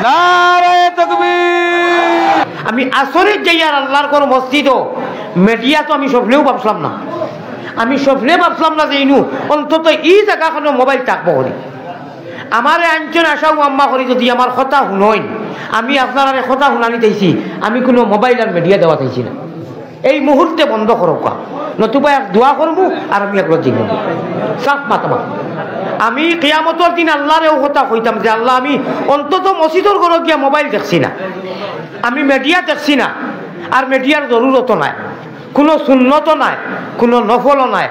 নারায়ে তাকবীর। আমি আসরের যাই আর আল্লাহর কোন মসজিদ মিডিয়া তো আমি স্বপ্নেও ভাবছিলাম না। আমি স্বপ্নে ভাবছিলাম না যে ইনু অন্তত এই জায়গাখানে মোবাইল থাকবো করি। আমার আঞ্চল আশাও আম্মা করি যদি আমার কথা শুনই, আমি আপনার কথা শুনানি চাইছি, আমি কোনো মোবাইল আর মিডিয়া দেওয়া চাইছি না। এই মুহূর্তে বন্ধ করো কা, নতুবা এক দোয়া করবো আর আমি একবার জিজ্ঞেস সাফ মাতামা। আমি কিয়ামতের দিন আল্লাহরেও কথা কইতাম যে আল্লাহ আমি অন্তত মসজিদের ঘরে গিয়া মোবাইল দেখছি না, আমি মিডিয়া দেখছি না, আর মিডিয়ার জরুরত নাই, কোনো সুন্নত নাই, কোনো নফলও নাই।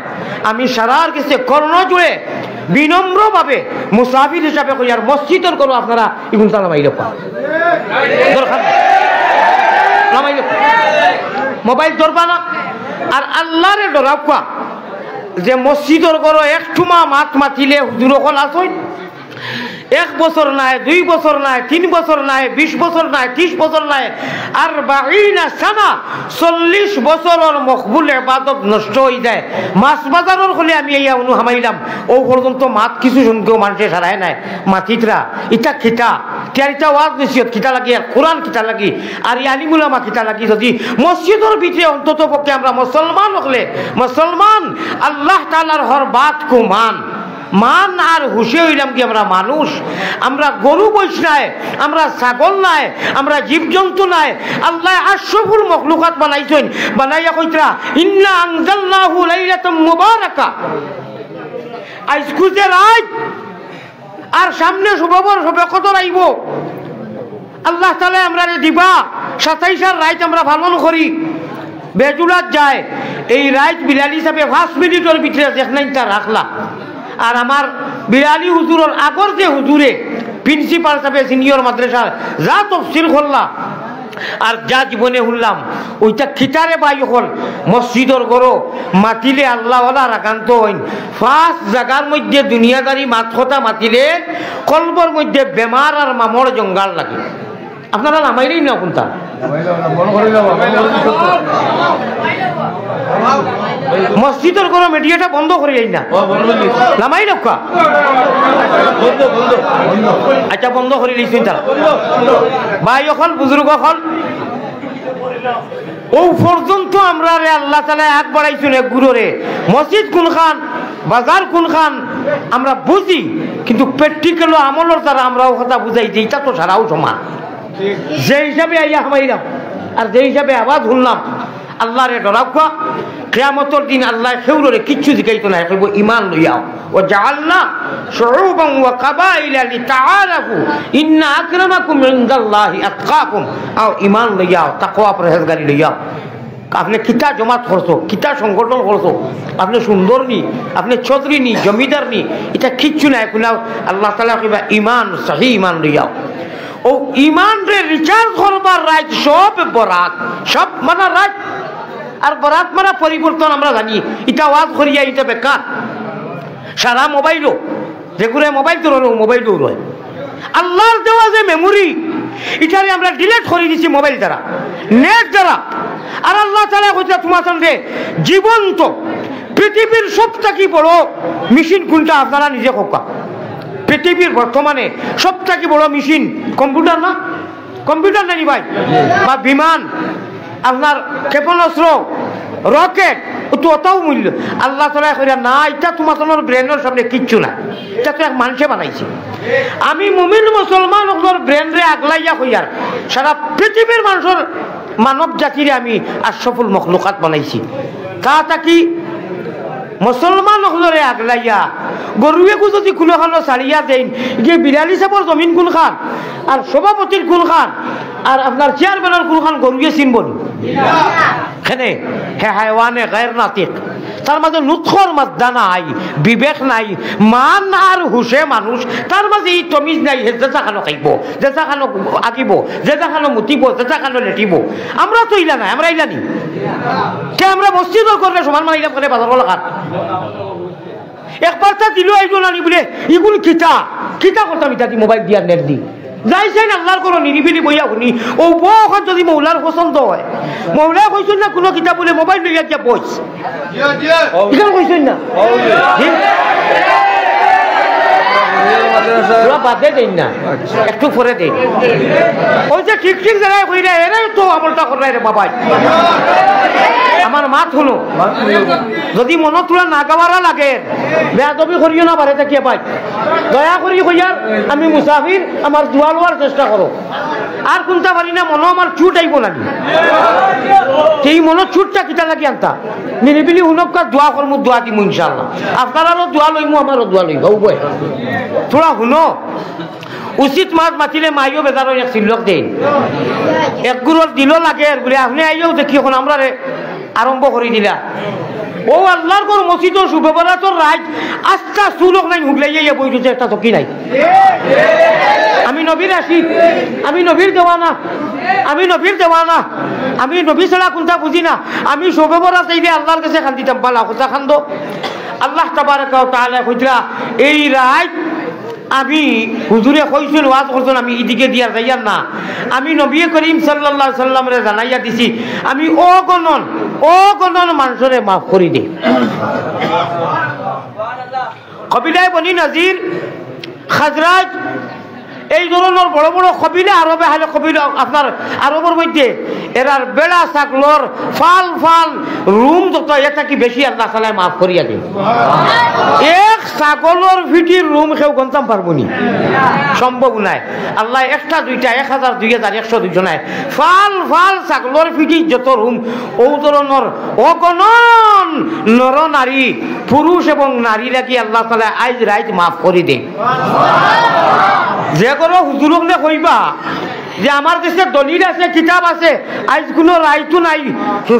আমি সারার কাছে কর্ণ জুড়ে বিনম্রভাবে মুসাফির হিসাবে কই আর মসজিদের করো আপনারা এগুলো নামাই রক্ষা দরকার নামাই রক্ষা মোবাইল ধরবা না। আর আল্লাহরে ডরাওয়া যে মসজিদের করো একটু মাত মাতিলে হুজুর কল আসই, 1 বছর নাই, 2 বছর নাই, 3 বছর নাই, 20 বছর নাই, 30 বছর নাই, আর 40 সানা 40 বছরের মকবুল ইবাদত নষ্ট হয়ে যায়। মাছ বাজারের হলে আমি এই অনু হামাইলাম ও পর্যন্ত মাত কিছু শুনকেও মানুষের সারায় নাই। মাতিতরা ইটা খিতা তিয়ারিটা ওয়াজ নসিহত খিতা লাগি, আর কোরআন খিতা লাগি, আর আলিমুলামা খিতা লাগি। যদি মসজিদের ভিতরে অন্তত পক্ষে আমরা মুসলমান হলে মুসলমান আল্লাহ তাআলার হর বাত কো মান আর হুশে হইলাম কি আমরা মানুষ, আমরা গরু বৈশ নাই, আমরা ছাগল নাই, আমরা জীবজন্তু নাই। আল্লাহ আশরাফুল মখলুকাত বানাইছেন, বানাইয়া কইতরা ইন্না আনজালনাহু লাইলাতাম মুবারাকা। আজকে যে রাত আর সামনে শুভবর সবে কত রাইব আল্লাহ তাআলা আমরা দিবা 27 রাত আমরা পালন করি, বেজুলাত যায়। এই রাত বিলাল হিসাবে 5 মিনিটের ভিতরে দেখনাইটা রাখলা। আর আমার বিরালি হুজুরের আগর যে হুজুরে প্রিন্সিপাল সাহেব সিনিয়র মাদ্রাসার যা তফসিল করলা আর যা জীবনে শুনলাম ওইটা খিতারে বাই হল মসজিদর গরো মাতিলে আল্লাহওয়ালা রাখান্ত হইন। 5 জায়গার মধ্যে দুনিয়াদারি মাত কথা মাতিলে কলবর মধ্যে বেমার আর মামর জঙ্গাল লাগে। আপনারা নামাইলেই না কোনটা মসজিদের কোনো মিডিয়াটা বন্ধ করে যাই না নামাই রক্ষা। আচ্ছা বন্ধ করে দিয়েছি তারা ভাই অকল বুজুর্গ অকল ও পর্যন্ত আমরা রে আল্লাহ তাআলা এক বাড়াইছুন এক গুরুরে মসজিদ কোন খান বাজার কোন খান আমরা বুঝি, কিন্তু প্র্যাকটিক্যাল আমলের দ্বারা আমরাও কথা বুঝাই যে এটা তো সারাও সমান। যে হিসাবে আইয়া হামাইলাম আর যে হিসাবে আওয়াজ শুনলাম আল্লাহরে ডরাওয়া। কিয়ামতের দিন আল্লাহ খেউরে কিচ্ছু জিগাইতো না, কইব ঈমান লইয়াও ও জাআলনা শুউবান ওয়া কাবাইলা লিতাআরাফু ইন্না আকরামাকুম ইনদাল্লাহি আতকাকুম। আও ঈমান লইয়াও, তাকওয়া পরহেজগারি লইয়াও। আপনি কিতা জমাত করছো, কিতা সংগঠন করছো, আপনি সুন্দর নি, আপনি চৌধুরী নি, জমিদার নি, এটা কিচ্ছু নাই। কোনাও আল্লাহ তাআলা কইবা ঈমান সহি ঈমান লইয়াও। ও ঈমান রে রিচার্জ করবার রাত সব বরাত, সব মানে রাত আর বরাত মানে পরিবর্তন আমরা জানি। এটা ওয়াজ করিয়া এটা বেকার। সারা মোবাইলও যেগুলো মোবাইল তো মোবাইলও রয় আল্লাহর দেওয়া যে মেমোরি এটারে আমরা ডিলিট করে দিচ্ছি মোবাইল দ্বারা, নেট দ্বারা। আর আল্লাহ তাআলা কইতা তোমার সঙ্গে জীবন্ত পৃথিবীর সবথেকে বড় মেশিন কোনটা আপনারা নিজে কোকা। পৃথিবীর বর্তমানে সবথেকে বড় মেশিন কম্পিউটার না? কম্পিউটার নানি ভাই, বা বিমান, আপনার ক্ষেপণাস্ত্র, রকেট, তো অতও মূল্য। আল্লাহ তাআলা কইরা না এটা তোমার ব্রেনের সামনে কিচ্ছু না, এটা তো এক মানুষে বানাইছে। আমি মুমিন মুসলমান ওর ব্রেনরে আগলাইয়া হইয়ার সারা পৃথিবীর মানুষের মানব জাতিরে আমি আশরাফুল মখলুকাত বানাইছি। তা কি মুসলমান হলরে আগলাইয়া গরুয়েকু যদি কোনো খানো ছাড়িয়া দেন গিয়ে বিরালি সাহেবের জমিন কোন খান আর সভাপতির কোন খান আর আপনার চেয়ারম্যানের কোন খান গরুয়ে চিনব খেনে হে হায়ওয়ানে গায়ের নাতিক। তার মাঝে নুৎখর মাদ্দা নাই, বিবেক নাই, মান আর হুশে মানুষ, তার মাঝে এই তমিজ নাই। যেটা খানো খাইব, যেটা খানো আঁকিব, যেটা খানো মুতিব, যেটা খানো লেটিব। আমরা তো ইলা নাই, আমরা ইলানি কে আমরা মসজিদও করলে সমান মানে ইলাম করে বাজার লাগাত একবার তা দিল এইগুলো আনি বলে এগুলো কিতা কিতা করতাম ইটা দি মোবাইল দিয়া নেট দি যাইছেন আল্লাহর কোনো নিরিবিলি বইয়া শুনি ও বখন যদি মৌলার পছন্দ হয় মৌলা কইছেন না কোনো কিতাব বলে মোবাইল লইয়া গিয়া বইস এখানে কইছেন না বাদে দেন না, একটু পরে দেন। ওই যে ঠিক ঠিক জায়গায় কইরা এরাই তো আমলটা করাই রে বাবাই। আমার মাত শুনো, যদি মন তোলা না গাওয়ারা লাগে বেয়াদবি করিও না, বাড়িতে কে পাই দয়া করি কইয়ার আমি মুসাফির, আমার দোয়া লওয়ার চেষ্টা করো। আর কোনটা পারি না, মনে আমার চুট আইব নাকি, সেই মনের চুটটা কিটা লাগি আনতা নিরিবিলি হুনকা দোয়া করমু, দোয়া দিমু ইনশাআল্লাহ। আপনারারও দোয়া লইমু, আমারও দোয়া লইব উভয়। তোরা শুনো, উচিত মাছ মাতিলে মাইও বেজার এক চিল্লক দেন, এক গুড়র দিল লাগে বলে আপনি আইও দেখি এখন আমরা আরম্ভ করে দিলা। ও আল্লাহর কোন মসজিদর সুব্যবহার রাইট আস্তা সুলোক নাই হুগলাইয়া বইছে একটা চকি নাই। আমি নবীর আশিক, আমি নবীর দেওয়ানা, আমি নবীর দেওয়ানা, আমি নবী ছাড়া কোনটা বুঝি না। আমি সুব্যবহার চাইলে আল্লাহর কাছে খান দিতাম, পালা কোথা খান্দ আল্লাহ তাবারাকা ওয়া তাআলা কইরা এই রাইট আমি হুজুরে কইছেন ওয়াজ করছেন, আমি এদিকে দিয়া যাইয়ার না। আমি নবী করিম সাল্লাল্লাহু আলাইহি সাল্লামরে জানাইয়া দিছি আমি অগণন মানুষরে মাফ করি দে। কবিলায় বনি নজির, খাজরাজ, এই ধরনের বড় বড় কবিলা আরবে হালে কবিলা আপনার আরবের মধ্যে এরার বেড়া ছাগলর ফাল ফাল রুম যত এটা কি বেশি আল্লাহ তাআলা মাফ করিয়া দেন। এক ছাগলর ফিটির রুম কেউ গন্তাম পারবো নি, সম্ভব নাই। আল্লাহ একটা দুইটা 1000 2000 100 200 নাই, ফাল ফাল ছাগলর ফিটির যত রুম ও ধরনের অগণন নর নারী পুরুষ এবং নারী লাগি আল্লাহ তাআলা আজ রাত মাফ করে দেন। যে কোনো হুজুরক নে কইবা যে আমার কাছে দলিল আছে, কিতাব আছে, আজ কোনো রাইতো নাই,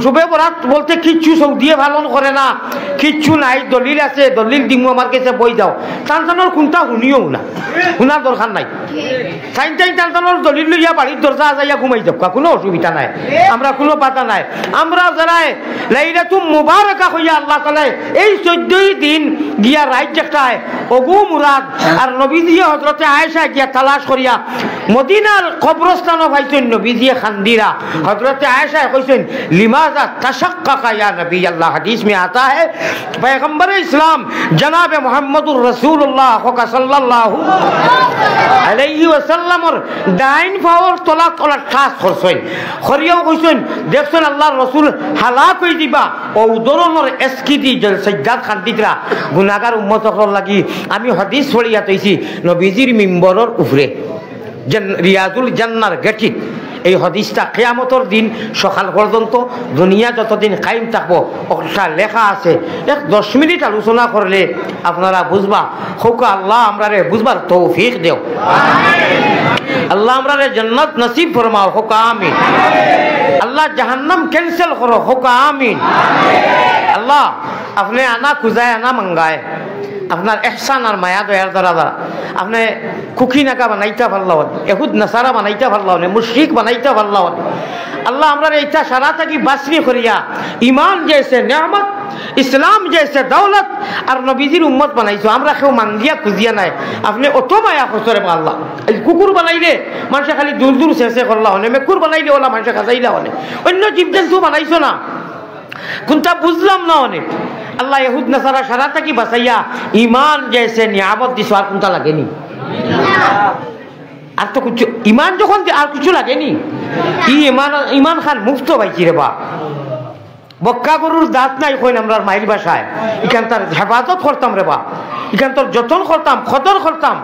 সবে বরাত বলতে কিচ্ছু সৌদিয়ে পালন করে না, কিচ্ছু নাই, দলিল আছে, দলিল দিমু আমার কাছে বই যাও। টানটানোর কোনটা শুনিও না, শোনার দরকার নাই। টাইম টানটানোর দলিল লইয়া বাড়ির দরজা যাইয়া ঘুমাই যাও, কোনো অসুবিধা নাই, আমরা কোনো বাধা নাই। আমরা যারা লাইলাতুল মুবারাকা হইয়া আল্লাহ তাআলা এই 14 দিন গিয়া রাইত দেখায় ওগু মুরাদ আর নবীজি হযরতে আয়েশা গিয়া তালাশ করিয়া মদিনার কবরস্থানও পাইছেন। নবীজি খান্দিরা হযরতে আয়েশা কইছেন লিমাযা তাশাক্কাকা ইয়া নবী আল্লাহ, হাদিস में आता है पैगंबर इस्लाम जनाब मुहम्मदुर रसूलुल्लाह সাল্লাল্লাহু আলাইহি ওয়াসাল্লামর ডাইন পাওয়ার তলা তলা ঠাস করছেন, খরিয়াও কইছেন দেখছেন আল্লাহর রাসূল হালাক হই দিবা ও ধরনের এসকিদি সাজ্জাদ খান্দিরা গুনাহগার উম্মতর লাগি। আমি হাদিস পড়িয়া তৈছি নবীজির মিম্বরের উপরে রিয়াজুল জান্নার গেটি। এই হাদিসটা কিয়ামতের দিন সকাল পর্যন্ত দুনিয়া যতদিন কায়েম থাকবো ওটা লেখা আছে। 10 মিনিট আলোচনা করলে আপনারা বুঝবা। হোক আল্লাহ আমরারে বুঝবার তৌফিক দেও, আল্লাহ আমরারে জান্নাত নসিব ফরমাও, হোক আমিন। আল্লাহ জাহান্নাম ক্যান্সেল করো, হোক আমিন। আল্লাহ আপনি আনা খুঁজায় আনা মঙ্গায় আপনার এহসান আর মায়া দয়ার দ্বারা আপনি কুকি নাকা বানাইতে পারলাম, এহুদ নাসারা বানাইতে পারলাম, মুশরিক বানাইতে পারলাম। আল্লাহ আমরা এইটা সারা থাকি বাসনি করিয়া ইমান জেসে নেয়ামত, ইসলাম জেসে দৌলত আর নবীজির উম্মত বানাইছো। আমরা কেউ মাঙ্গিয়া খুঁজিয়া নাই, আপনি অত মায়া খসরে আল্লাহ। কুকুর বানাইলে মানুষে খালি দূর দূর শেষে করলা হনে, মেকুর বানাইলে ওলা মানুষে খাজাইলা হনে, অন্য জীবজন্তু বানাইছো না, কোনটা বুঝলাম না অনেক। আল্লাহ ইহুদ নাসারা সারা থাকি বাঁচাইয়া ইমান জেসে নিয়ামত দিছো, আর কোনটা লাগেনি? আর তো কিছু ইমান যখন আর কিছু লাগেনি। ইমান খান মুক্ত পাইছি রে বা। বক্কা গরুর দাঁত নাই কইন আমরা মাইর বাসায়, এখান তার হেফাজত করতাম রে বা, এখান তোর যতন করতাম, কদর করতাম।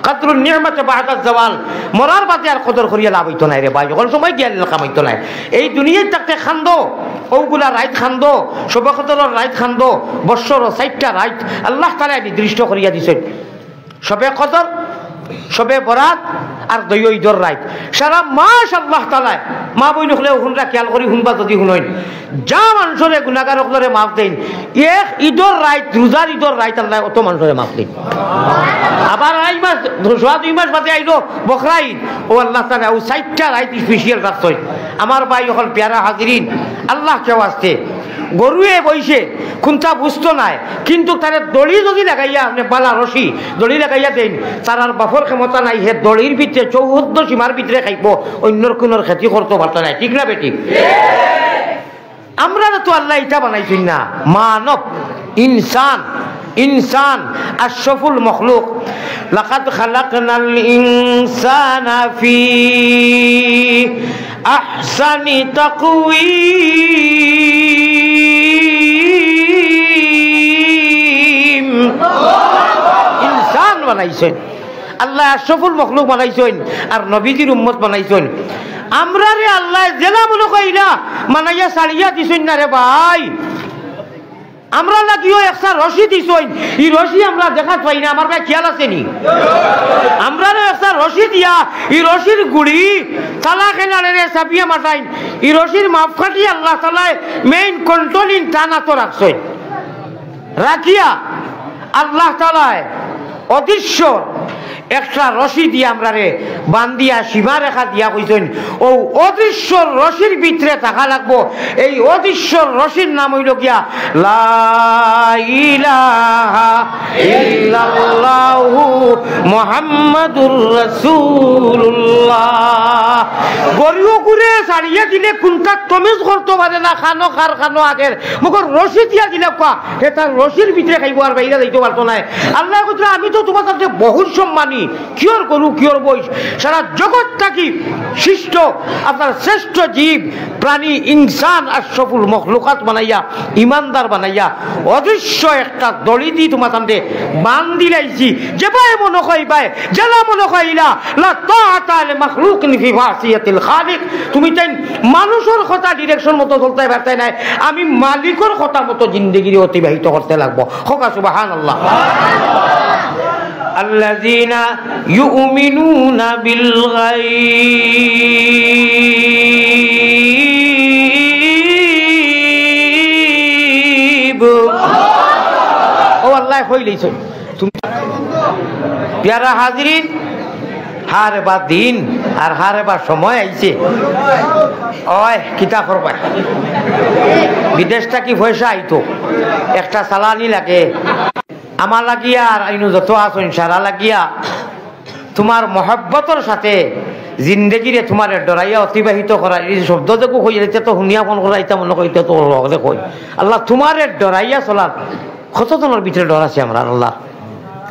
কাতরুল নিয়ামতে বাদাত জাওয়াল, মরার বাদে আর কদর করিয়া লাভ হইতো নাই রে ভাই, যখন সময় গিয়া কাম হইতো নাই। এই দুনিয়ায় থাকতে খান্দ ওগুলা রাইত খান্দ, সবে কদরের রাইত খান্দ, বৎসর 60টা রাইত আল্লাহ তাআলা নির্দিষ্ট করিয়া দিছেন। সবে কদর, সবে বরাত আর দই ঈদর রাইত সারা মাস আল্লাহ তাআলা মা বই নখলেও শুনরা খেয়াল করি শুনবা যদি শুনইন যা মানুষরে গুনাহগার সকলরে মাফ দেন। এক ঈদর রাইত, রোজার ঈদর রাইত আল্লাহ অত মানুষরে মাফ দেন। আবার আই মাস 2 মাস বাদে আইলো বকরা ঈদ, ও আল্লাহ তাআলা ও 60টা রাইত স্পেশাল রাখছেন। আমার ভাই হল প্যারা হাজিরিন, আল্লাহ কেউ আসতে গরুয়ে বইছে কোনটা বুঝতো নাই, কিন্তু তারে দড়ি যদি লাগাইয়া আপনি বালা রশি দড়ি লাগাইয়া দেন, তার আর বাফর ক্ষমতা নাই, হে দড়ির ভিতরে 14 সীমার ভিতরে খাইব, অন্যর কোন ক্ষতি করতে পারত নাই। ঠিক না বেটি? আমরা তো আল্লাহ এটা বানাইছেন না, মানব ইনসান, ইনসান আশরাফুল মখলুক। লাকাদ খালাকনাল ইনসানা ফি আহসানি তাকওয়িম। ইনসান বানাইছেন আল্লাহ, আশরাফুল মখলুক বানাইছেন আর নবীজির উম্মত বানাইছেন। আমরা রে আল্লাহ জেলা মনে কইলা মানাইয়া সারিয়া দিছেন না রে ভাই। আমরা লাগিও একটা রশি দিছই, এই রশি আমরা দেখা পাই না। আমার ভাই খেয়াল আছে নি? আমরা একটা রশি দিয়া এই রশির গুড়ি তালা কেনারে চাপিয়া মাথায় এই রশির মাপকাঠি আল্লাহ তালায় মেইন কন্ট্রোলিং টানা তো রাখছই। রাখিয়া আল্লাহ তালায় অদৃশ্য একটা রশি দিয়ে আমরা রে বান্ধিয়া সীমা রেখা দিয়া কইছেন ও অদৃশ্য রশির ভিতরে থাকা লাগবো। এই অদৃশ্য রশির নাম হইল গিয়া লা ইলাহা ইল্লাল্লাহু মুহাম্মাদুর রাসূলুল্লাহ। গরিও করে ছাড়িয়ে দিলে কোনটা তমিজ করতে পারে না, খানো খার খানো আগের মুখর রশি দিয়া দিলে কোয়া হে তার রশির ভিতরে খাইব আর বাইরে যাইতে পারতো না। আল্লাহ কইরা আমি তো তোমার কাছে বহুত সম্মানী, কিয়র করু কিয়র বইস, সারা জগৎ থাকি সৃষ্ট আপনার শ্রেষ্ঠ জীব প্রাণী ইনসান আশরাফুল মখলুকাত বানাইয়া ইমানদার বানাইয়া অদৃশ্য একটা দড়ি দি তোমার তান্ডে বান্ধি লাইছি। যে ভাই মনে কই ভাই জেলা মনে কইলা লা তাআতা লি মাখলুকিন ফি মাসিয়াতিল খালিক। তুমি তাই মানুষের কথা ডিরেকশন মতো চলতে পারতে নাই, আমি মালিকের কথা মতো জিন্দেগি অতিবাহিত করতে লাগবো। হোক সুবহানাল্লাহ। الذين يؤمنون بالغيب। ও আল্লাহ কইলেছ তুমি প্যারা হাজরিন, হারে বা দিন আর হারে বা সময় আইছে। ওই কিতা করবা, বিদেশটা কি পয়সা আইতো একটা সালানি লাগে আমার লাগিয়া আর আইনু যত আসুন সারা লাগিয়া তোমার মহব্বতর সাথে জিন্দগিরে তোমার ডরাইয়া অতিবাহিত করা। এই শব্দ দেখো কই এটা তো শুনিয়া ফোন করা এটা মনে কইতে তো লগলে কই আল্লাহ তোমার ডরাইয়া চলার কতজনের ভিতরে ডর আছে আমরা আল্লাহ,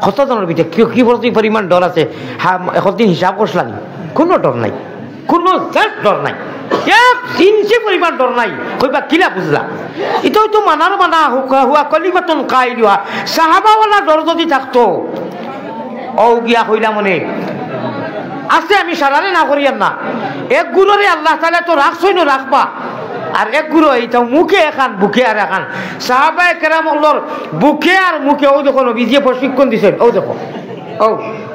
কতজনের ভিতরে কি পরিমাণ ডর আছে। হ্যাঁ একদিন হিসাব করছিলাম, কোনো ডর নাই, কোনো ডর নাই, এক ইঞ্চি পরিমাণ ডর নাই। কইবা কিলা বুঝলা এটাও তো মানার মানা হুয়া কলিমাতুন কাইলুহা। সাহাবাওয়ালা ডর যদি থাকতো ও গিয়া কইলা মনে আছে আমি সারারে না করিয়ার না। এক গুণরে আল্লাহ তাআলা তো রাখছই না রাখবা, আর এক গুরু এইটা মুখে এখান বুকে আর এখান। সাহাবায়ে কেরামর বুকে আর মুখে ও দেখো নবীজি প্রশিক্ষণ দিছেন। ও দেখো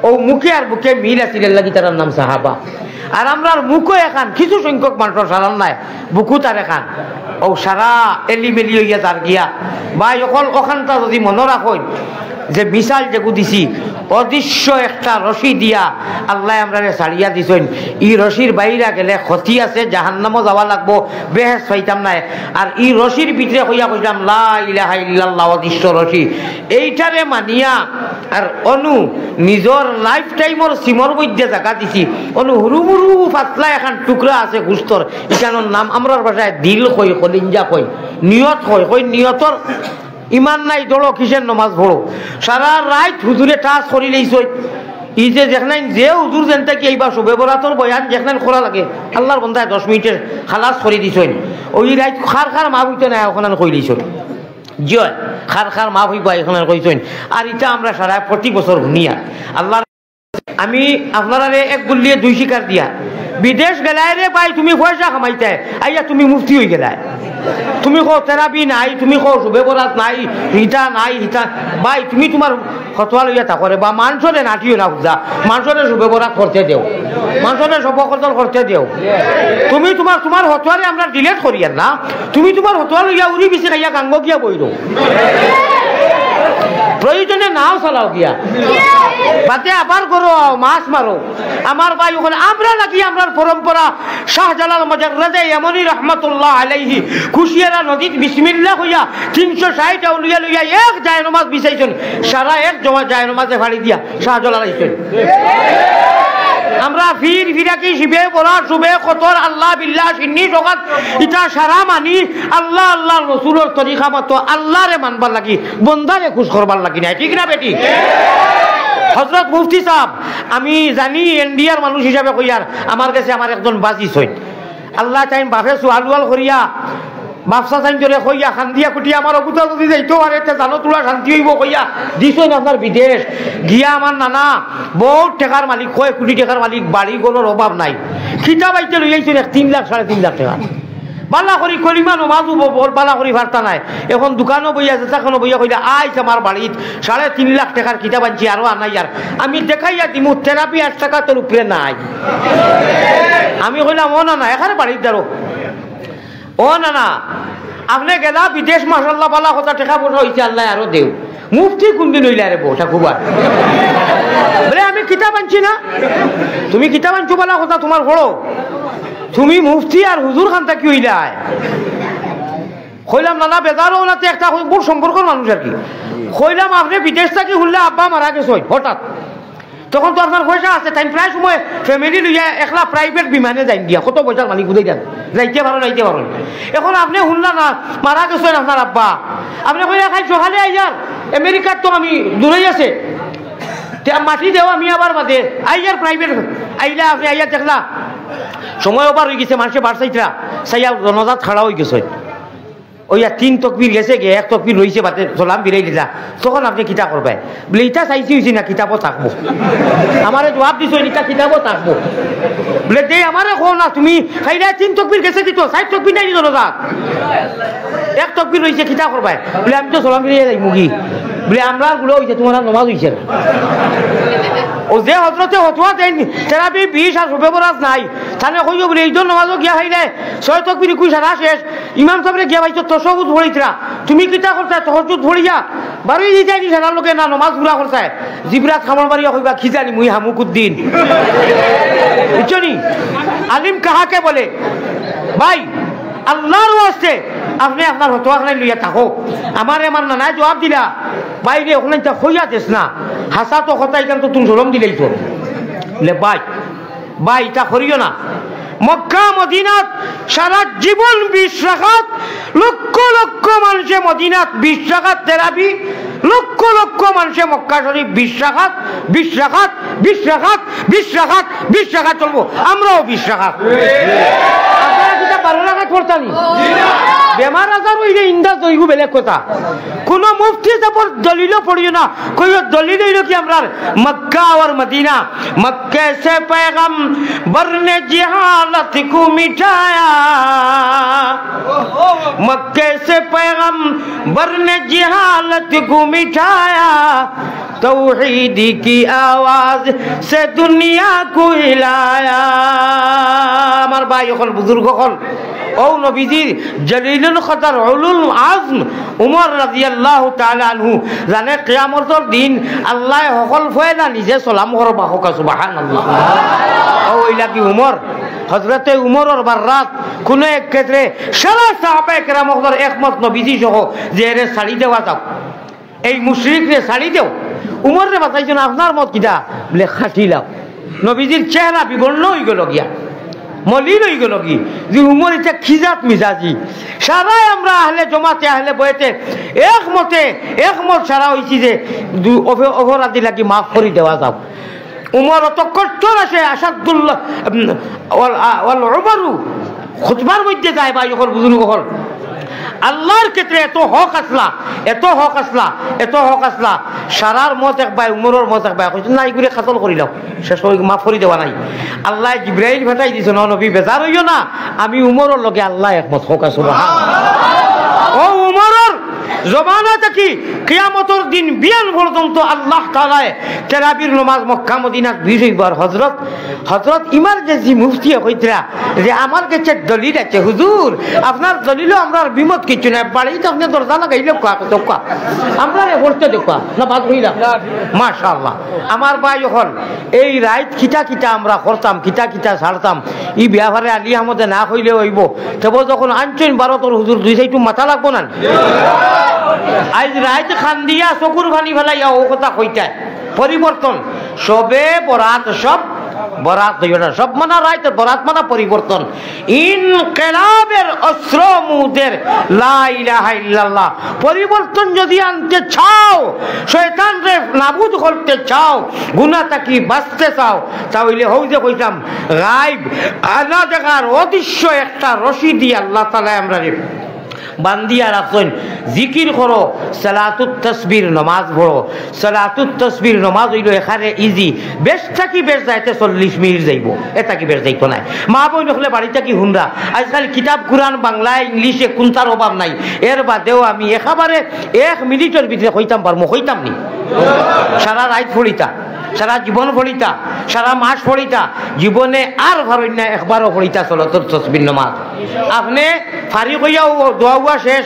ও মুখে আর বুকে মিল আছে লাগি তার নাম সাহাবা। আর আমরা মুখও এখান কিছু সংখ্যক মানুষ সারান নাই বুকু তার এখান ও সারা এলিমেলি হইয়া তার গিয়া বা অকল ওখানটা যদি মনে রাখেন যে মিশাল যেগু দিছি অদৃশ্য একটা রশি দিয়া আল্লাহ আমরা ছাড়িয়া দিছেন। ই রশির বাইরা গেলে ক্ষতি আছে, জাহান্নামও যাওয়া লাগবো, বেহেস পাইতাম নাই। আর ই রশির ভিতরে হইয়া কইলাম লা ইলাহা ইল্লাল্লাহ অদৃশ্য রশি। এইটারে মানিয়া আর অনু নিজর লাইফ টাইমর সিমর মধ্যে জায়গা দিছি। অনু হুরু মুরু পাতলা এখন টুকরা আছে গুস্তর, এখানোর নাম আমরার ভাষায় দিল কই, কলিঞ্জা কই, নিয়ত কই নিয়তর ইমান নাই দৌড়ো কিসের নমাজ পড়ো সারা রাত হুজুরে টাচ করি লইছ। ই যে যেখানে যে হুজুর যেনটা কি এইবার শুভে বরাতর বয়ান যেখানে করা লাগে আল্লাহর বন্ধায় 10 মিনিটের খালাস করে দিছেন। ওই রাত খার মা হইতে না ওখানে কই দিছেন জয় খার মা হইবা এখানে কইছেন। আর এটা আমরা সারা প্রতি বছর শুনিয়া আল্লাহ আমি আপনারা এক গুলিয়ে 2 শিকার দিয়া বিদেশ গেলায় রে ভাই তুমি পয়সা কামাইতে আইয়া তুমি মুফতি হয়ে গেলায়। তুমি কো থেরাপি নাই, তুমি কো শুভে বরাত নাই, হিতা নাই হিতা ভাই তুমি তোমার ফতোয়া লইয়া থাকরে বা মানুষরে নাটিও না বুঝা, মানুষরে শুভে বরাত করতে দেও, মানুষরে সবকতল করতে দেও। তুমি তোমার ফতোয়ারে আমরা ডিলেট করিয়ার না, তুমি তোমার ফতোয়া লইয়া উড়ি বিছে খাইয়া গাঙ্গ গিয়া বইরো, প্রয়োজনে নাও চালাও গিয়া বাতে আবার করো মাছ মারো। আমার ভাই ওখানে আমরা নাকি আমরা পরম্পরা শাহজালাল মুজাররদে ইয়ামানি রহমাতুল্লাহ আলাইহি খুশিয়ারা নদীত বিসমিল্লাহ হইয়া 360 আউলিয়া লইয়া এক যায় নামাজ বিছাইছেন, সারা এক জমা যায় নামাজে ফাড়ি দিয়া শাহজালাল আইছেন। আমরা ফিরাকি শিবে বলা শুবে কতর আল্লাহ বিল্লাহ সিন্নি জগৎ ইটা সারা মানি আল্লাহ আল্লাহর রাসূলের তরিকা মতো আল্লাহরে মানবার লাগি বন্দারে খুশ করবার লাগি না, ঠিক না বেটি? হযরত মুফতি সাহেব, আমি জানি ইন্ডিয়ার মানুষ হিসাবে কইয়ার আমার কাছে আমার একজন বাজি সইত আল্লাহ চাইন বাপে সুয়ালুয়াল করিয়া বাপসা চাইন ধরে কইয়া খান্দিয়া কুটিয়া আমার অবুতা যদি যাইতো আর এটা জানো তোলা শান্তি হইব কইয়া দিছই আপনার বিদেশ গিয়া আমার নানা বহুত টাকার মালিক, কয় কোটি টাকার মালিক, বাড়ি গরুর অভাব নাই, খিতা বাইতে লই আইছেন 3 লাখ 3.5 লাখ টাকা। বালা করি কলিমা নমাজও বল বালা করি ভার্তা নাই, এখন দোকানও বইয়া যেখানে বইয়া কইলা আইস আমার বাড়িত 3.5 লাখ টাকার কিতাব আনছি আরো আনাই আর আমি দেখাইয়া দিমু থেরাপি 8 টাকা তোর উপরে নাই। আমি কইলাম ও না না এখানে বাড়িত দাঁড়ো, ও না না আপনি গেলা বিদেশ মাসাল্লাহ বালা কথা টাকা পয়সা হয়েছে আল্লাহ আরো দেও, মুফতি কোনদিন হইলে আরে বউ ঠাকুরবার বলে আমি কিতাব আনছি না, তুমি কিতাব আনছো বালা কথা তোমার বড়, তুমি মুফতি আর হুজুর খানটা কি হইলাই? কইলাম নানা বেজারও না একটা বহু সম্পর্কের মানুষ আর কি। কইলাম আপনি বিদেশ থেকে শুনলে আব্বা মারা গেছে হঠাৎ, তখন তো আপনার পয়সা আছে, তাই প্রায় সময় ফ্যামিলি লইয়া একলা প্রাইভেট বিমানে যাই দিয়া কত পয়সার মালিক বুঝাই দেন, যাইতে পারো যাইতে পারো। এখন আপনি শুনলা না মারা গেছেন আপনার আব্বা, আপনি কইলা খাই সকালে আইয়ার আমেরিকার তো আমি দূরেই আছে মাটি দেওয়া আমি আবার বাদে আইয়ার প্রাইভেট আইলা আপনি আইয়ার দেখলা সময় ওভার হয়ে গেছে, মানুষের বাড়সাইতরা সাইয়া জনজাত খাড়া হয়ে গেছে, ওইয়া 3 তকবির গেছে গে 1 তকবির রয়েছে বাতে সালাম বিরাই দিলা, তখন আপনি কিতা করবে বলে ইটা চাইছি হয়েছি না কিতাবও থাকবো, আমারে জবাব দিছ এটা কিতাবও থাকবো বলে দে আমারে কো না তুমি খাইলা 3 তকবির গেছে কি তো 4 তকবির নাই জনজাত 1 তকবির রয়েছে কিতা করবে বলে আমি তো সালাম বিরাই যাই মুগি বলে আমরা গুলো হয়েছে তোমার নমাজ হয়েছে না। ও যে হজরতে হতুয়া দেয়নি তেরাবি 20 আর ব্যবরাজ নাই তাহলে কইও বলে এই জন্য নমাজও গিয়া খাইলে 6 তকবির 21 সারা শেষ ইমাম সাহেবরে গিয়া ভাইছো তশহুদ পড়িতরা তুমি কিতা করতে তশহুদ পড়িয়া বারোই দিতাইনি সারা লোকে না নমাজ পুরা করতে জিবরাত খামর বাড়িয়া কইবা খিজানি মুই হামুকুদ্দিন বুঝছনি। আলিম কাহাকে বলে ভাই আল্লাহর ওয়াস্তে আপনি আপনার হতোয়াখানে লইয়া থাকো, আমার নানায় জবাব দিলা বাইরে ওখানে হইয়া দেস না হাসা তো কথা এখান তো তুমি জলম দিলেই তো বলে ভাই এটা করিও না। মক্কা মদিনাত সারা জীবন 20 রাকাত লক্ষ লক্ষ মানুষে মদিনাত 20 রাকাত তেরাবি, লক্ষ লক্ষ মানুষে মক্কা শরীফ 20 রাকাত 20 রাকাত 20 রাকাত 20 রাকাত 20 রাকাত চলবো, আমরাও 20 রাকাত। আপনারা কিটা 12 রাকাত পড়তানি বেমার আজার হইলে ইন্দাজ হইব বেলেগ কথা, কোন মুফতি যাবর দলিল পড়িও না, কই দলিল হইল কি আমরা মক্কা আর মদিনা। মক্কা সে पैगंबर ने जिहालत को मिटाया, मक्के से पैगंबर ने जिहालत को मिटाया, तौहीद की आवाज से दुनिया को हिलाया। আমার ভাই এখন বুজুর্গ হল ও নবীজির জলিলুল কদর উলুল আজম উমর রাদিয়াল্লাহু তাআলা আনহু জানে কিয়ামতের দিন আল্লাহ সকল ফয়লা নিজে সালাম করবা হোক সুবহানাল্লাহ। ও ইলা কি উমর হযরতে উমরের বারাত কোন এক ক্ষেত্রে সারা সাহাবায়ে কেরামদের একমত নবীজি সহ যে এর ছাড়ি দেওয়া যাও, এই মুশরিকরে ছাড়ি দেও। উমর রে বাতাইছেন আপনার মত কিটা বলে খাটিলাও, নবীজির চেহারা বিবর্ণ হয়ে গেল গিয়া মলিন হয়ে গেল কি যে উমর এটা খিজাত মিজাজি সারাই আমরা আহলে জমাতে আহলে বইতে একমত সারা হয়েছি যে অপরাধী লাগি মাফ করে দেওয়া যাও। উমর অত কষ্ট আছে আসাদুল্লাহ উমরু খুতবার মধ্যে যায় ভাই যখন বুজুর্গ হল আল্লাহর ক্ষেত্রে এত হক আসলা সারার মত এক ভাই উমরের মত এক ভাই কইছেন না এগুলো কাতল করি দাও শেষ হয়ে মাফ করে দেওয়া নাই। আল্লাহ জিব্রাইল ভেটাই দিছে ন নবী বেজার হইও না, আমি উমরের লগে আল্লাহ একমত হোক সুবহানাল্লাহ। ও উমরের জমানা থেকে কিয়ামতের দিন বিয়ান পর্যন্ত আল্লাহ তাআলা তারাবির নামাজ মক্কা মদিনাত 20 বার হযরত ইমার্জেন্সি মুফতি কইতরা যে আমার কাছে দলিল আছে হুজুর, আপনার দলিল আমরা বিমত কিছু না, বাড়িতে আপনি দরজা লাগাইলে কোয়া আমরা পড়তে দেখো না বাদ হইলা মাশাআল্লাহ। আমার ভাই হল এই রাইত কিটা আমরা করতাম কিটা ছাড়তাম ই বিয়াভারে আলী আহমদে না কইলে হইব, তবে যখন আনছেন ভারতের হুজুর 2 সাইটু মাথা লাগবো না আজ রাইত খান দিয়া চকুর ফানি ফেলাইয়া ও কথা কইতায় পরিবর্তন সবে বরাত সব বরাত হইও না, সব মানা রাইত, বরাত মানা পরিবর্তন। ইনকিলাবের অস্ত্র মুদের লা ইলাহা ইল্লাল্লাহ। পরিবর্তন যদি আনতে চাও, শয়তানরে নাবুদ করতে চাও, গুনাহ থেকে বাঁচতে চাও, তাহলে হই যে কইতাম গায়ব আনা দেখার অদৃশ্য একটা রশি দিয়ে আল্লাহ তাআলা আমরা বান্দিয়া রাখছেন। জিকির করো, সালাতুত তাসবির নামাজ পড়ো। সালাতুত তাসবির নামাজ হইল এখানে ইজি, বেশ থাকি বেশ যাইতে 40 মিনিট যাইব, এটা কি বেশ যাইতো নাই। মা বই নখলে বাড়িটা কি হুনরা, আজকাল কিতাব কুরআন বাংলায় ইংলিশে কোনটার অভাব নাই। এর বাদেও আমি একেবারে 1 মিনিটের ভিতরে কইতাম পারবো, কইতাম নি। সারা রাত পড়িতা, সারা জীবন পড়িতা, সারা মাস পড়িতা, জীবনে আর ভারই না একবারও পড়িতা সালাতুত তাসবির নামাজ। আপনি ফারিক হইয়াও দোয়া শেষ,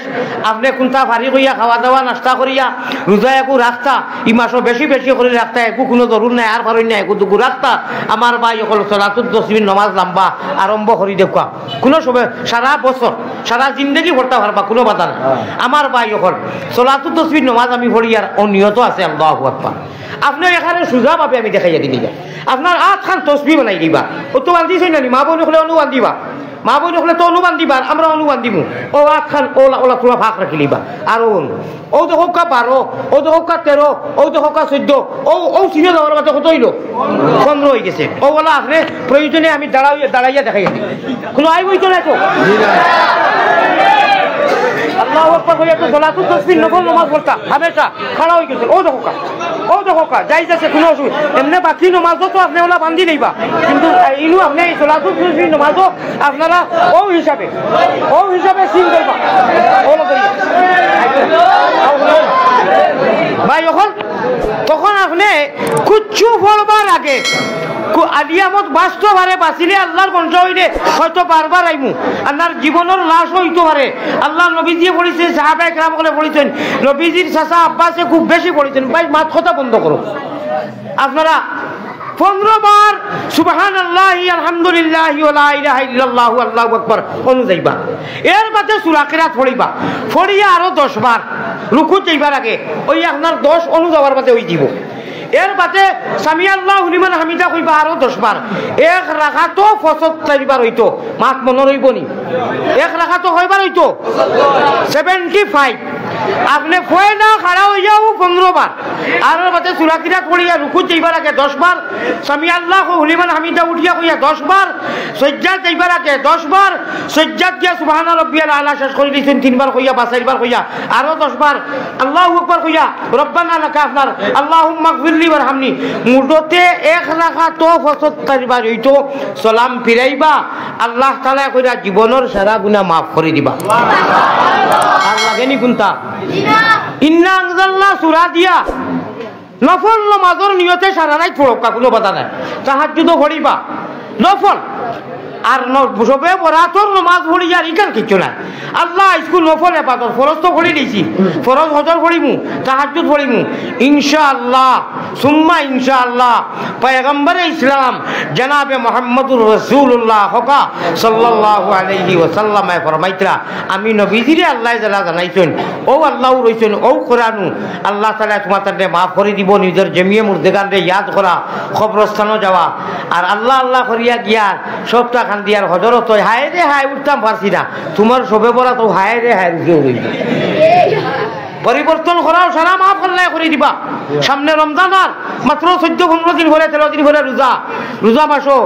আপনি কোনটা ফারিক হইয়া খাওয়া দাওয়া নাস্তা করিয়া রোজা একু রাখতা, ই মাসও বেশি বেশি করে রাখতা, একু কোনো জরুর নাই, আর ভারই না একু দুকু রাখতা। আমার ভাই অকল সালাতুত তাসবির নামাজ লম্বা আরম্ভ করি দেখুয়া, কোনো সময় সারা বছর সারা জিন্দগি পড়তে পারবা, কোনো বাধা নাই। আমার ভাই অকল সালাতুত তাসবির নামাজ আমি পড়িয়ার অনিয়ত আছে। আল্লাহু আকবার। আপনার এখানে সোজা ভাবে আমি দেখাইয়া দিলি, আপনার 8 খান তসবি বানাই দিবা, ও তো বান্ধিছে না, মা বোন হলে অনুবাদ দিবা, মা বোন হলে তো অনুবাদ দিবা, আমরা অনুবাদ দিব। ও 8 খান ওলা ওলা তোলা ফাঁক রাখি লিবা। আর ও দেখো 12, ও দেখো 13, ও দেখো 14, ও চিনে যাওয়ার মতো কত হইল 15 হয়ে গেছে। ও বলা আপনি প্রয়োজনে আমি দাঁড়াইয়া দেখাইয়া দিই, কোনো আই বইতো না তো। আল্লাহু আকবার কইয়া তো সালাতুত তাসবিহ নফল নামাজ পড়তা হামেশা খাড়া হই গেছে। ও দেখো কা যাই যাচ্ছে কোনো অসুবিধা। এমনি বাকি নামাজও তো আপনি ওলা বান্ধি নেইবা, কিন্তু ইনু আপনি সালাতুত তাসবিহ নামাজও আপনারা ও হিসাবে সিন করবা। ভাই তখন আপনি কুচ্ছু পড়বার আগে আলিয়ামত বাঁচতে পারে, বাঁচিলে আল্লাহর কণ্ঠ হইলে হয়তো বারবার আইমু, আল্লাহর জীবনের লাশ হইতে পারে। আল্লাহ নবীজিয়ে পড়েছে, সাহাবায়ে কেরাম বলে পড়েছেন, নবীজির চাচা আব্বাসে খুব বেশি পড়েছেন। ভাই মাত কথা বন্ধ করো, আপনারা 15 বার সুবহানাল্লাহি আলহামদুলিল্লাহি ওয়া লা ইলাহা ইল্লাল্লাহু আল্লাহু আকবার অনুযায়ীবা। এর বাদে সূরা কিরাত পড়িবা, পড়িয়া আরো 10 বার রুকু যাইবার আগে ওই আপনার 10 অনু যাওয়ার বাদে ওই দিব। এর বাদে সামি আল্লাহু লিমান হামিদা কইবা আরো 10 বার। এক রাকাতো 75 বার হইতো, মাত মনে রইব নি? এক রাকাতো কয়বার হইতো? 75। আপনি কয় না খাড়া হইয়াও 15 বার। আর বাদে সূরা কিরাত পড়িয়া রুকু যাইবার আগে 10 বার, সামি আল্লাহু লিমান হামিদা উঠিয়া কইয়া 10 বার, সাজদা যাইবার আগে 10 বার, সাজদাত দিয়া সুবহানা রাব্বিয়াল আলা শেষ করে দিছেন 3 বার কইয়া, 5 বার কইয়া আরো 10 বার আল্লাহু আকবার কইয়া রব্বানা লাকা আপনার আল্লাহুম্মা গফিরলি ওয়ারহামনি। মুডতে এক রাকাতো 75 বার হইতো। সালাম ফিরাইবা, আল্লাহ তাআলা কইরা জীবনের সারা গুনাহ মাফ করে দিবা। আর লাগেনি কোনটা? ইন্না আনজালনা সূরা দিয়া নফল নামাজের নিয়তে সারা রাত পড়বা, কোনো বাধা নাই। তাহাজ্জুদও পড়িবা নফল, আর সবে বরাতর নামাজ পড়ি, আর ইটার কিছু নাই। আল্লাহ স্কুল নফল ইবাদত, ফরজ তো পড়ি দিয়েছি, ফরজ হজর পড়িমু, তাহাজ্জুদ পড়িমু ইনশাআল্লাহ সুম্মা ইনশাআল্লাহ। পয়গম্বরে ইসলাম জনাবে মুহাম্মদুর রাসূলুল্লাহ হকা সাল্লাল্লাহু আলাইহি ওয়াসাল্লাম ফরমাইতরা, আমি নবীজিরে আল্লাহ জানাইছেন, ও আল্লাহ রইছেন, ও কোরআনু আল্লাহ তাআলা তোমাদের মাফ করে দিব। নিজের জমিয়ে মুর্দেগানরে ইয়াদ করা, কবরস্থানে যাওয়া, আর আল্লাহ আল্লাহ করিয়া গিয়া সবটা খান দিয়ার হজরত হায় রে হায় উঠতাম পারছি না, তোমার সবে বলা তো হায় রে হায় রুজে হইল। পরিবর্তন করাও সারা মাফ আল্লাহ করে দিবা। সামনে রমজান আর মাত্র 14-15 দিন হলে, 13 দিন হলে রোজা মাসও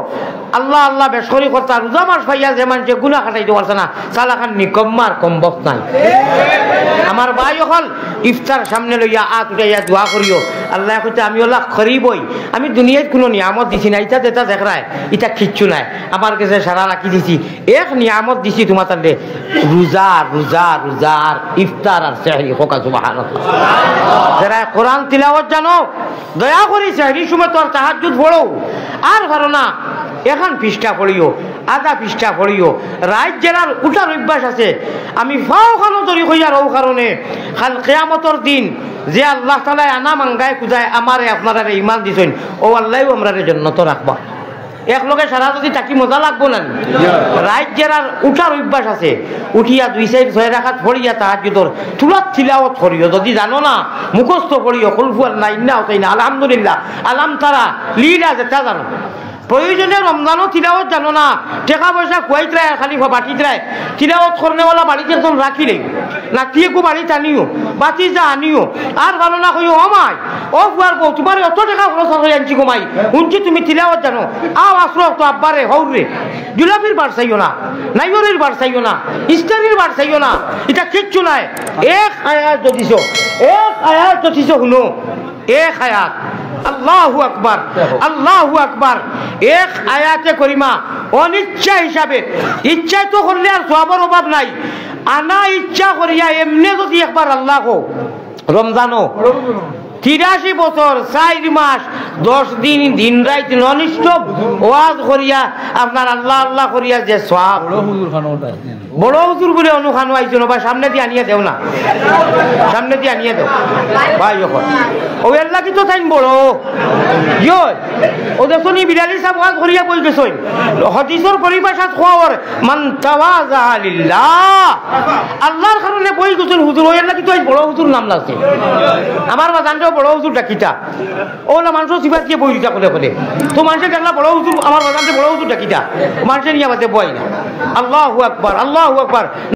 আল্লাহ আল্লাহ বেশ করি করতা। রোজা মাস ভাইয়া যে মানুষ গুনাহ কাটাইতে পারছে না, সালাখান নিকম্মার কম্বক নাই। আমার ভাই হল ইফতার সামনে লইয়া আত উঠাইয়া দোয়া করিও, আল্লাহ কইতে আমি ওলা করিবই, আমি দুনিয়ায় কোনো নিয়ামত দিছি না, ইটা যেটা দেখায় ইটা কিচ্ছু নাই, আমার কাছে সারা রাখি দিছি। এক নিয়ামত দিছি তোমার তাহলে রোজা রোজা রোজা আর ইফতার আর সেহরি হোকা। সুবহানাল্লাহ। যারা কোরআন তিলাওয়াত জানো, দয়া করি সেহরির সময় তো আর তাহাজ্জুদ পড়ো, আর ভালো না এখন পৃষ্ঠা পড়িও, আধা পৃষ্ঠা পড়িও। রাত জেলার উঠার অভ্যাস আছে, আমি ফাও খানো তরি কইয়ার ও কারণে খাল কিয়ামতের দিন যে আল্লাহ তাআলা আনা মাঙ্গায় খুঁজায় আমারে আপনারা ইমান দিছেন, ও আল্লাহও আমরা জান্নাতে রাখবা। এক লগে সারা যদি তাকি মজা লাগবো না। রাত জেলার উঠার অভ্যাস আছে, উঠিয়া 2-6 রাকাত পড়িয়া তাহাজ্জুদর তুলাত তিলাওয়াত করিও। যদি জানো না মুখস্থ করিও, কুল হুয়াল্লাহু ইন্না আতাইনা আলহামদুলিল্লাহ আলাম তারা লীলা যেটা জানো, প্রয়োজনে রমজানও তিলাওয়াত জানো না টাকা পয়সা খুয়াইত রায় খালি বাটিত রায় তিলাওয়াত করনেওয়ালা বাড়িতে একজন রাখিলে নাতিয়েকু বাড়িতে আনিও বাতি যা আনিও আর ভালো না কইও আমায় ও ফুয়ার বউ তোমার অত টাকা খরচ হয়ে আনছি ঘুমাই শুনছি তুমি তিলাওয়াত জানো আও আসলো তো আব্বারে হৌরে জুলাফির বার চাইও না নাইয়রের বার চাইও না ইস্তারির বার চাইও না এটা কিচ্ছু নাই এক আয়াত যদিছ শুনো এক আয়াত আল্লাহু আকবার আল্লাহু আকবার এক আয়াতে করিমা অনিচ্ছা হিসাবে ইচ্ছাই তো করলে আর সওয়াবের অভাব নাই আনা ইচ্ছা করিয়া এমনি যদি একবার আল্লাহ কো রমজানো 83 বছর 4 মাস 10 দিন দিন রাত ননস্টপ ওয়াজ করিয়া আপনার আল্লাহ আল্লাহ করিয়া যে সওয়াব বড় হুজুর বলে অনুখানো আইছো না ভাই সামনে দিয়ে আনিয়া দেও না সামনে দিয়ে আনিয়া দেও ভাই যখন ও আল্লাহ কি তো তাই বড় ইয়ো ও দেখুন বিলালি সাহেব ওয়াজ করিয়া বই গেছই হাদিসের পরিভাষাত খোয়ার মান তাওয়াজা লিল্লাহ আল্লাহর কারণে বই গেছন হুজুর ও আল্লাহ কি তো বড় হুজুর নাম লাগছে আমার বাজানটাও বড় হুজুর ডাকিতা ওলা মানুষ সিফাত দিয়ে বই দিতা কোলে কোলে তো মানুষের দেখলা বড় হুজুর আমার বাজানটা বড় হুজুর ডাকিতা মানুষের নিয়ে আমাদের বই না আল্লাহু আকবার আল্লাহু আকবার